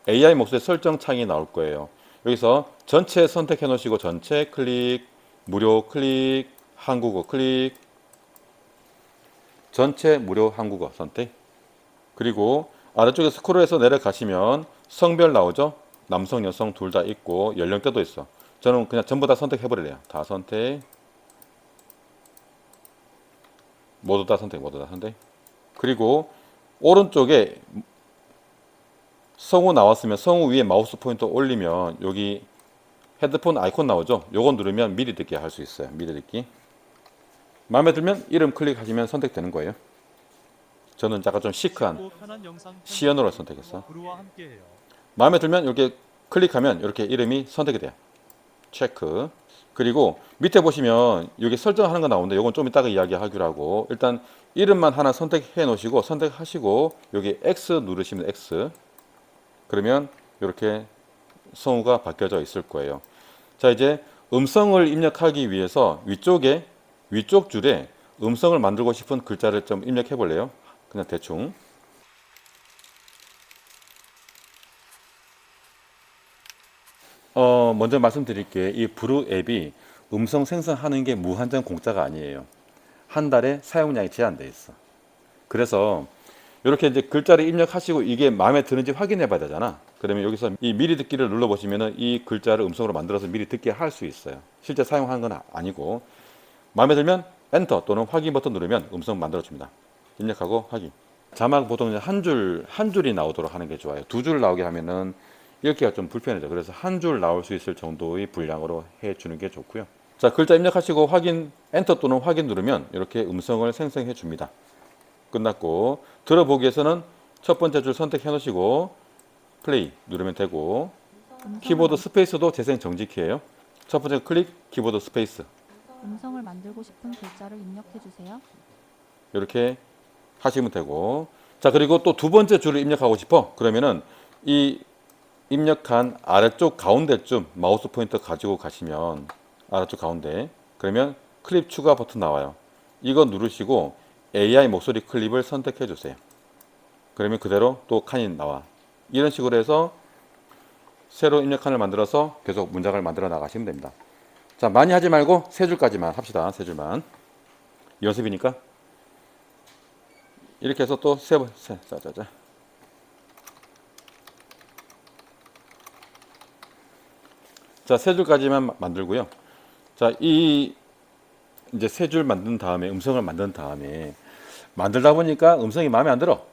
AI 목소리 설정 창이 나올 거예요. 여기서 전체 선택해 놓으시고 전체 클릭, 무료 클릭, 한국어 클릭, 전체 무료 한국어 선택. 그리고 아래쪽에 스크롤해서 내려가시면 성별 나오죠. 남성, 여성 둘 다 있고 연령대도 있어. 저는 그냥 전부 다 선택해 버릴래요. 다 선택. 모두 다 선택. 그리고 오른쪽에 성우 나왔으면 성우 위에 마우스 포인터 올리면 여기 헤드폰 아이콘 나오죠. 요거 누르면 미리 듣기 할 수 있어요. 미리 듣기. 마음에 들면 이름 클릭하시면 선택되는 거예요. 저는 약간 좀 시크한 시연으로 선택했어. 마음에 들면 이렇게 클릭하면 이렇게 이름이 선택이 돼요. 체크. 그리고 밑에 보시면 여기 설정하는 거 나오는데 이건 좀 이따가 이야기하기로 하고, 일단 이름만 하나 선택해 놓으시고 선택하시고 여기 X 누르시면 X. 그러면 이렇게 성우가 바뀌어져 있을 거예요. 자, 이제 음성을 입력하기 위해서 위쪽 줄에 음성을 만들고 싶은 글자를 좀 입력해 볼래요? 그냥 대충. 먼저 말씀드릴게. 이 브루 앱이 음성 생성하는 게 무한정 공짜가 아니에요. 한 달에 사용량이 제한돼 있어. 그래서 이렇게 이제 글자를 입력하시고 이게 마음에 드는지 확인해 봐야 되잖아. 그러면 여기서 이 미리 듣기를 눌러 보시면은 이 글자를 음성으로 만들어서 미리 듣게 할 수 있어요. 실제 사용하는 건 아니고, 마음에 들면 엔터 또는 확인 버튼 누르면 음성 만들어 줍니다. 입력하고 확인. 자막 보통 한 줄이 나오도록 하는 게 좋아요. 두 줄 나오게 하면은 읽기가 좀 불편해져. 그래서 한 줄 나올 수 있을 정도의 분량으로 해 주는 게 좋고요. 자, 글자 입력하시고 확인, 엔터 또는 확인 누르면 이렇게 음성을 생성해 줍니다. 끝났고, 들어보기 위해서는 첫 번째 줄 선택해 놓으시고 플레이 누르면 되고, 키보드 스페이스도 재생 정지키예요. 첫 번째 클릭, 키보드 스페이스. 음성을 만들고 싶은 글자를 입력해 주세요. 이렇게 하시면 되고, 자, 그리고 또 두 번째 줄을 입력하고 싶어. 그러면은 이 입력한 아래쪽 가운데쯤 마우스 포인터 가지고 가시면 아래쪽 가운데, 그러면 클립 추가 버튼 나와요. 이거 누르시고 AI 목소리 클립을 선택해 주세요. 그러면 그대로 또 칸이 나와. 이런 식으로 해서 새로 입력 칸을 만들어서 계속 문장을 만들어 나가시면 됩니다. 자, 많이 하지 말고 세 줄까지만 합시다. 세 줄만. 연습이니까. 이렇게 해서 또 자자자. 자, 세 줄까지만 만들고요. 자, 이제 세 줄 만든 다음에 음성을 만든 다음에 만들다 보니까 음성이 마음에 안 들어.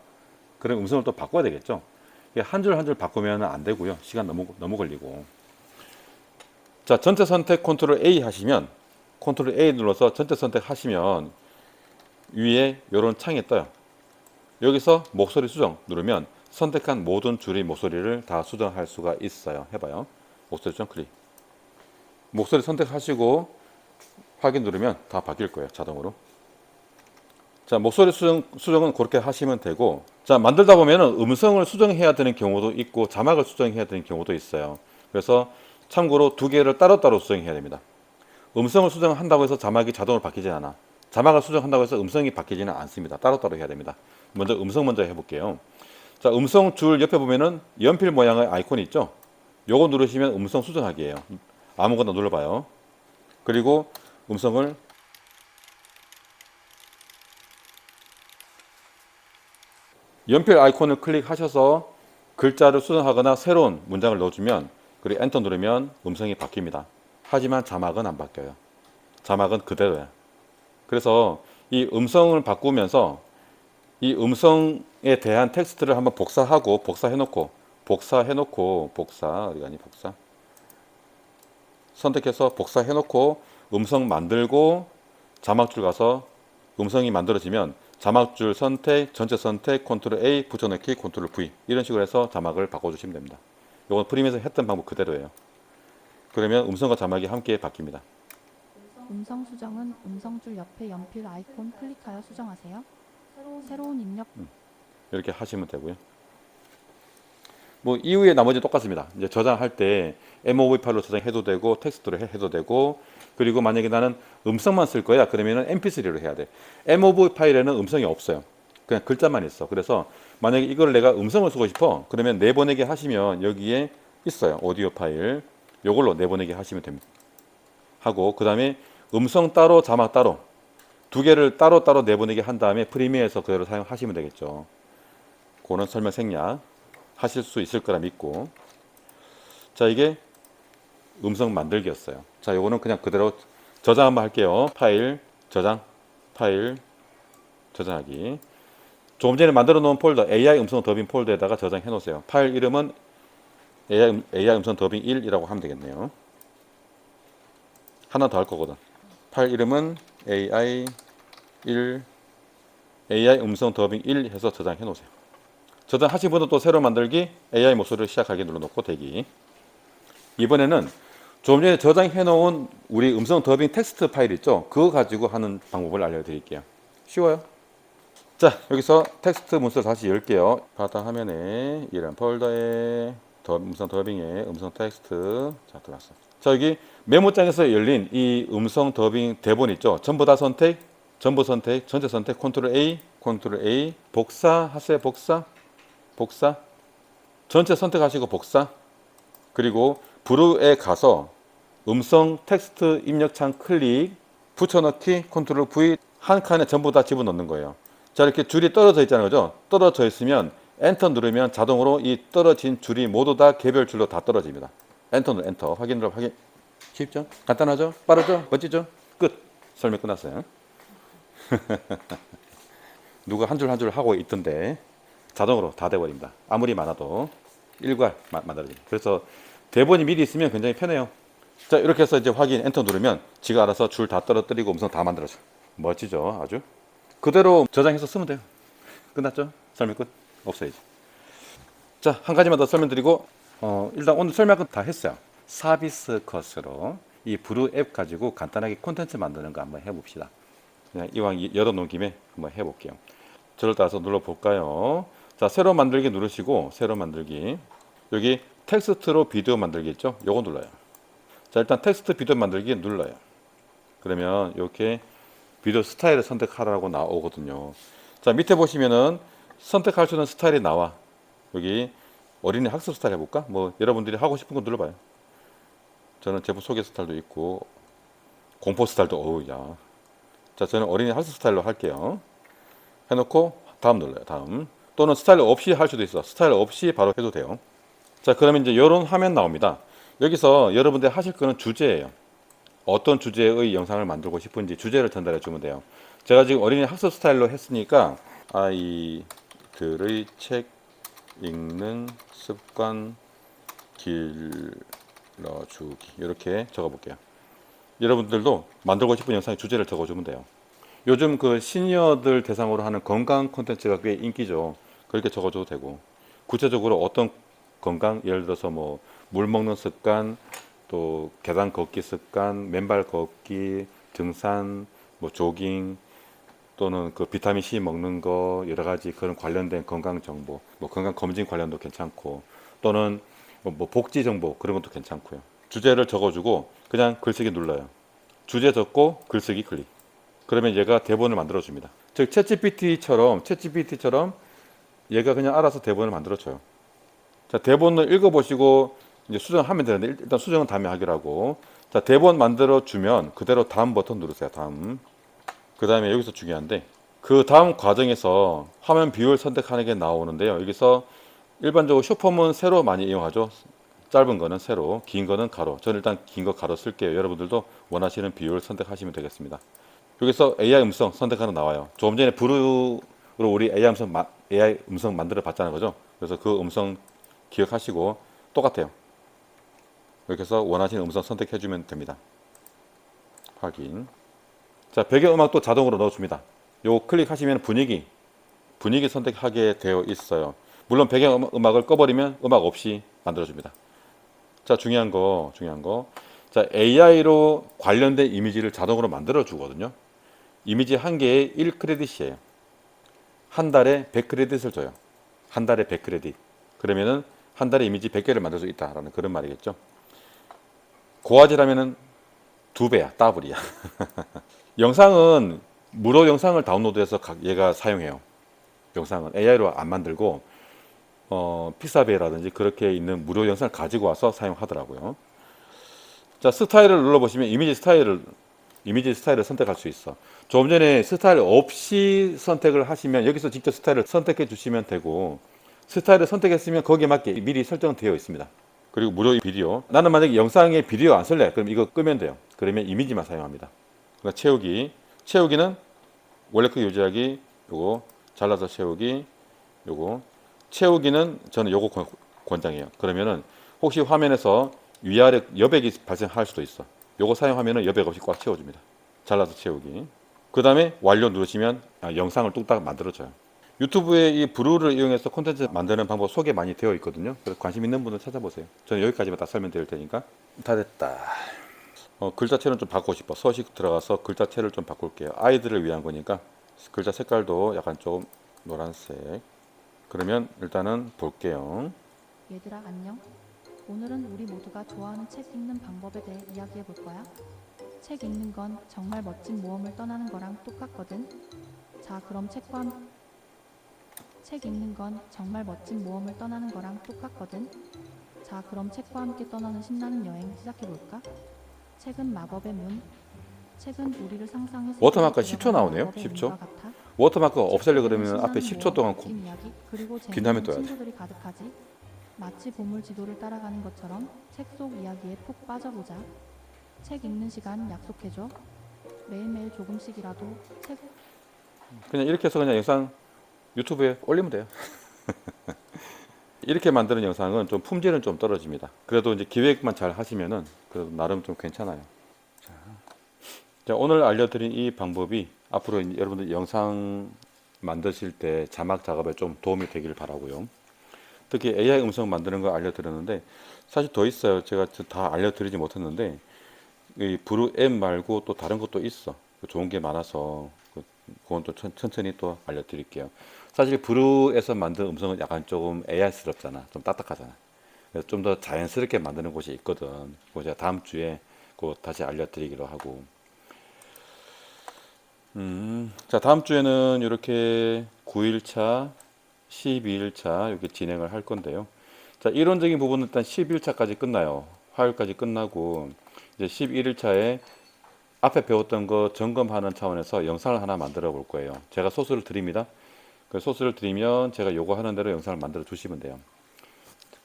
그럼 음성을 또 바꿔야 되겠죠. 한 줄 한 줄 바꾸면 안 되고요. 시간 너무 걸리고. 자, 전체 선택 컨트롤 A 하시면, 컨트롤 A 눌러서 전체 선택하시면 위에 이런 창이 떠요. 여기서 목소리 수정 누르면 선택한 모든 줄의 목소리를 다 수정할 수가 있어요. 해봐요. 목소리 수정 클릭. 목소리 선택하시고 확인 누르면 다 바뀔 거예요. 자동으로. 자, 목소리 수정은 그렇게 하시면 되고, 자, 만들다 보면은 음성을 수정해야 되는 경우도 있고 자막을 수정해야 되는 경우도 있어요. 그래서 참고로 두 개를 따로따로 수정해야 됩니다. 음성을 수정한다고 해서 자막이 자동으로 바뀌지 않아. 자막을 수정한다고 해서 음성이 바뀌지는 않습니다. 따로따로 해야 됩니다. 먼저 음성 먼저 해볼게요. 자, 음성 줄 옆에 보면은 연필 모양의 아이콘이 있죠. 요거 누르시면 음성 수정하기예요. 아무거나 눌러봐요. 그리고 음성을 연필 아이콘을 클릭하셔서 글자를 수정하거나 새로운 문장을 넣어주면, 그리고 엔터 누르면 음성이 바뀝니다. 하지만 자막은 안 바뀌어요. 자막은 그대로야. 그래서 이 음성을 바꾸면서 이 음성에 대한 텍스트를 한번 복사해놓고 선택해서 복사해놓고 음성 만들고 자막줄 가서 음성이 만들어지면 자막줄 선택, 전체 선택, 컨트롤 A, 붙여넣기, 컨트롤 V 이런 식으로 해서 자막을 바꿔주시면 됩니다. 이건 프리미어에서 했던 방법 그대로예요. 그러면 음성과 자막이 함께 바뀝니다. 음성 수정은 음성줄 옆에 연필 아이콘 클릭하여 수정하세요. 새로운 입력 이렇게 하시면 되고요. 뭐 이후에 나머지 똑같습니다. 이제 저장할 때 MOV 파일로 저장해도 되고 텍스트로 해도 되고, 그리고 만약에 나는 음성만 쓸 거야 그러면은 MP3로 해야 돼. MOV 파일에는 음성이 없어요. 그냥 글자만 있어. 그래서 만약에 이걸 내가 음성을 쓰고 싶어 그러면 내보내기 하시면 여기에 있어요. 오디오 파일. 요걸로 내보내기 하시면 됩니다. 하고 그 다음에 음성 따로 자막 따로 두 개를 따로따로 내보내기 한 다음에 프리미어에서 그대로 사용하시면 되겠죠. 그런 설명 생략 하실 수 있을 거라 믿고. 자, 이게 음성 만들기였어요. 자, 요거는 그냥 그대로 저장 한번 할게요. 파일 저장, 파일 저장하기. 조금 전에 만들어 놓은 폴더 AI 음성 더빙 폴더에다가 저장해 놓으세요. 파일 이름은 AI 음성 더빙 1이라고 하면 되겠네요. 하나 더 할 거거든. 파일 이름은 AI 음성 더빙 1 해서 저장해 놓으세요. 저장하신 분은 또 새로 만들기 AI 목소리를 시작하기 눌러놓고 대기. 이번에는 좀 전에 저장해 놓은 우리 음성 더빙 텍스트 파일 있죠? 그거 가지고 하는 방법을 알려드릴게요. 쉬워요. 자, 여기서 텍스트 문서를 다시 열게요. 바탕 화면에 이런 폴더에 음성 더빙에 음성 텍스트. 자, 들어왔어. 자, 여기 메모장에서 열린 이 음성 더빙 대본 있죠? 전부 다 선택, 전부 선택, 전체 선택, 컨트롤 A, 복사 하세요. 복사. 전체 선택하시고 복사. 그리고 브루에 가서 음성 텍스트 입력창 클릭, 붙여넣기, 컨트롤 V 한 칸에 전부 다 집어넣는 거예요. 자, 이렇게 줄이 떨어져 있잖아요. 그죠? 떨어져 있으면 엔터 누르면 자동으로 이 떨어진 줄이 모두 다 개별 줄로 다 떨어집니다. 엔터. 확인. 쉽죠? 간단하죠? 빠르죠? 멋지죠? 끝. 설명 끝났어요. 누가 한 줄 한 줄 하고 있던데 자동으로 다 돼버립니다. 아무리 많아도 일괄 만들어집니다. 그래서 대본이 미리 있으면 굉장히 편해요. 자, 이렇게 해서 이제 확인 엔터 누르면 지가 알아서 줄 다 떨어뜨리고 음성 다 만들어줘. 멋지죠? 아주. 그대로 저장해서 쓰면 돼요. 끝났죠? 설명 끝. 없어야지. 자, 한 가지만 더 설명드리고 일단 오늘 설명 다 했어요. 서비스 컷으로 이 브루 앱 가지고 간단하게 콘텐츠 만드는 거 한번 해봅시다. 그냥 이왕 열어놓은 김에 한번 해볼게요. 저를 따라서 눌러볼까요? 자, 새로 만들기 누르시고 새로 만들기. 여기 텍스트로 비디오 만들기 있죠? 요거 눌러요. 자, 일단 텍스트 비디오 만들기 눌러요. 그러면 이렇게 비디오 스타일을 선택하라고 나오거든요. 자, 밑에 보시면은 선택할 수 있는 스타일이 나와. 여기 어린이 학습 스타일 해볼까? 뭐 여러분들이 하고 싶은 거 눌러봐요. 저는 제품 소개 스타일도 있고 공포 스타일도 어우야. 자, 저는 어린이 학습 스타일로 할게요. 해놓고 다음 눌러요. 다음. 또는 스타일 없이 할 수도 있어. 스타일 없이 바로 해도 돼요. 자, 그러면 이제 이런 화면 나옵니다. 여기서 여러분들 하실 거는 주제예요. 어떤 주제의 영상을 만들고 싶은지 주제를 전달해 주면 돼요. 제가 지금 어린이 학습 스타일로 했으니까 아이들의 책 읽는 습관 길러주기 이렇게 적어볼게요. 여러분들도 만들고 싶은 영상의 주제를 적어주면 돼요. 요즘 그 시니어들 대상으로 하는 건강 콘텐츠가 꽤 인기죠. 그렇게 적어줘도 되고 구체적으로 어떤 건강, 예를 들어서 뭐 물 먹는 습관, 또 계단 걷기 습관, 맨발 걷기, 등산, 뭐 조깅, 또는 그 비타민 C 먹는 거 여러 가지 그런 관련된 건강 정보, 뭐 건강 검진 관련도 괜찮고, 또는 뭐 복지 정보 그런 것도 괜찮고요. 주제를 적어주고 그냥 글쓰기 눌러요. 주제 적고 글쓰기 클릭. 그러면 얘가 대본을 만들어 줍니다. 즉 챗GPT처럼 얘가 그냥 알아서 대본을 만들어 줘요. 자, 대본을 읽어보시고 이제 수정하면 되는데 일단 수정은 다음에 하기로 하고, 자, 대본 만들어 주면 그대로 다음 버튼 누르세요. 다음. 그 다음에 여기서 중요한데 그 다음 과정에서 화면 비율 선택하는 게 나오는데요. 여기서 일반적으로 쇼폼은 세로 많이 이용하죠. 짧은 거는 세로, 긴 거는 가로. 저는 일단 긴 거 가로 쓸게요. 여러분들도 원하시는 비율 선택하시면 되겠습니다. 여기서 AI 음성 선택하는 나와요. 조금 전에 브루로 우리 AI 음성 만들어 봤잖아요. 그죠? 그래서 그 음성 기억하시고 똑같아요. 이렇게 해서 원하시는 음성 선택해 주면 됩니다. 확인. 자, 배경음악도 자동으로 넣어줍니다. 요거 클릭하시면 분위기 선택하게 되어 있어요. 물론 배경음악을 꺼버리면 음악 없이 만들어줍니다. 자, 중요한 거. 자, AI로 관련된 이미지를 자동으로 만들어 주거든요. 이미지 한 개에 1크레딧이에요. 한 달에 100크레딧을 줘요. 한 달에 100크레딧. 그러면은 한 달에 이미지 100개를 만들 수 있다라는 그런 말이겠죠. 고화질하면은 2배야, 더블이야. 영상은 무료 영상을 다운로드해서 얘가 사용해요. 영상은 AI로 안 만들고 픽사베라든지 그렇게 있는 무료 영상을 가지고 와서 사용하더라고요. 자, 스타일을 눌러보시면 이미지 스타일을 선택할 수 있어. 조금 전에 스타일 없이 선택을 하시면 여기서 직접 스타일을 선택해 주시면 되고, 스타일을 선택했으면 거기에 맞게 미리 설정되어 있습니다. 그리고 무료 비디오. 나는 만약에 영상에 비디오 안 쓸래. 그럼 이거 끄면 돼요. 그러면 이미지만 사용합니다. 그러니까 채우기는 원래 크기 유지하기, 요거 잘라서 채우기, 요거 채우기는 저는 요거 권장해요. 그러면은 혹시 화면에서 위아래 여백이 발생할 수도 있어. 요거 사용하면은 여백 없이 꽉 채워줍니다. 잘라서 채우기. 그 다음에 완료 누르시면 영상을 뚝딱 만들어줘요. 유튜브에 이 브루를 이용해서 콘텐츠 만드는 방법 소개 많이 되어 있거든요. 그래서 관심 있는 분은 찾아보세요. 저는 여기까지만 딱 설명드릴 테니까. 다 됐다. 글자체는 좀 바꾸고 싶어. 서식 들어가서 글자체를 좀 바꿀게요. 아이들을 위한 거니까 글자 색깔도 약간 좀 노란색. 그러면 일단은 볼게요. 얘들아 안녕. 오늘은 우리 모두가 좋아하는 책 읽는 방법에 대해 이야기해 볼 거야. 책 읽는 건 정말 멋진 모험을 떠나는 거랑 똑같거든. 자, 그럼 책 읽는 건 정말 멋진 모험을 떠나는 거랑 똑같거든. 자, 그럼 책과 함께 떠나는 신나는 여행 시작해 볼까? 책은 마법의 문. 책은 우리를 상상의 세계로 워터마크가 데려가는 10초 나오네요. 마법의 10초. 문과 같아. 워터마크 없애려고 책에는 그러면 앞에 신나는 10초 모험, 동안 웃긴 이야기, 그리고 긴 다음에 재미있는 떠야 돼. 친구들이 가득하지. 마치 보물 지도를 따라가는 것처럼 책 속 이야기에 푹 빠져보자. 책 읽는 시간 약속해줘. 매일매일 조금씩이라도 책 그냥 이렇게 해서 그냥 영상 유튜브에 올리면 돼요. 이렇게 만드는 영상은 좀 품질은 좀 떨어집니다. 그래도 이제 기획만 잘 하시면은 그래도 나름 좀 괜찮아요. 자, 오늘 알려드린 이 방법이 앞으로 이제 여러분들 영상 만드실 때 자막 작업에 좀 도움이 되기를 바라고요. 특히 AI 음성 만드는 거 알려드렸는데 사실 더 있어요. 제가 다 알려드리지 못했는데 이 브루 앱 말고 또 다른 것도 있어. 좋은 게 많아서 그건 또 천천히 또 알려드릴게요. 사실 브루에서 만든 음성은 약간 조금 AI스럽잖아. 좀 딱딱하잖아. 그래서 좀 더 자연스럽게 만드는 곳이 있거든. 그거 제가 다음 주에 꼭 다시 알려드리기로 하고. 자, 다음 주에는 이렇게 9일차, 12일차 이렇게 진행을 할 건데요. 자, 이론적인 부분은 일단 11일차까지 끝나요. 화요일까지 끝나고 이제 11일차에 앞에 배웠던 거 점검하는 차원에서 영상을 하나 만들어 볼 거예요. 제가 소스를 드립니다. 그 소스를 드리면 제가 요거 하는 대로 영상을 만들어 주시면 돼요.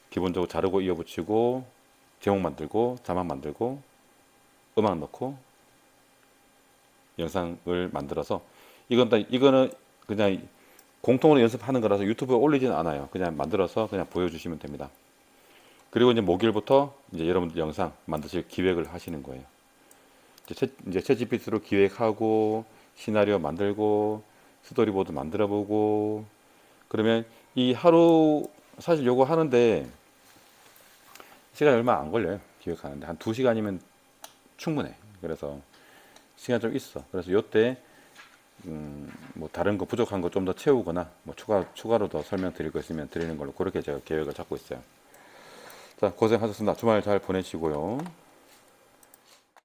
기본적으로 자르고 이어붙이고 제목 만들고 자막 만들고 음악 넣고 영상을 만들어서 이거는 그냥 공통으로 연습하는 거라서 유튜브에 올리지는 않아요. 그냥 만들어서 그냥 보여주시면 됩니다. 그리고 이제 목요일부터 이제 여러분들 영상 만드실 기획을 하시는 거예요. 이제 챗GPT로 기획하고 시나리오 만들고 스토리보드 만들어 보고 그러면 이 하루 사실 요거 하는데 시간이 얼마 안 걸려요. 기획하는데 한 2시간이면 충분해. 그래서 시간 좀 있어. 그래서 요때 뭐 다른 거 부족한 거 좀 더 채우거나 뭐 추가로 더 설명드릴 거 있으면 드리는 걸로 그렇게 제가 계획을 잡고 있어요. 자, 고생하셨습니다. 주말 잘 보내시고요.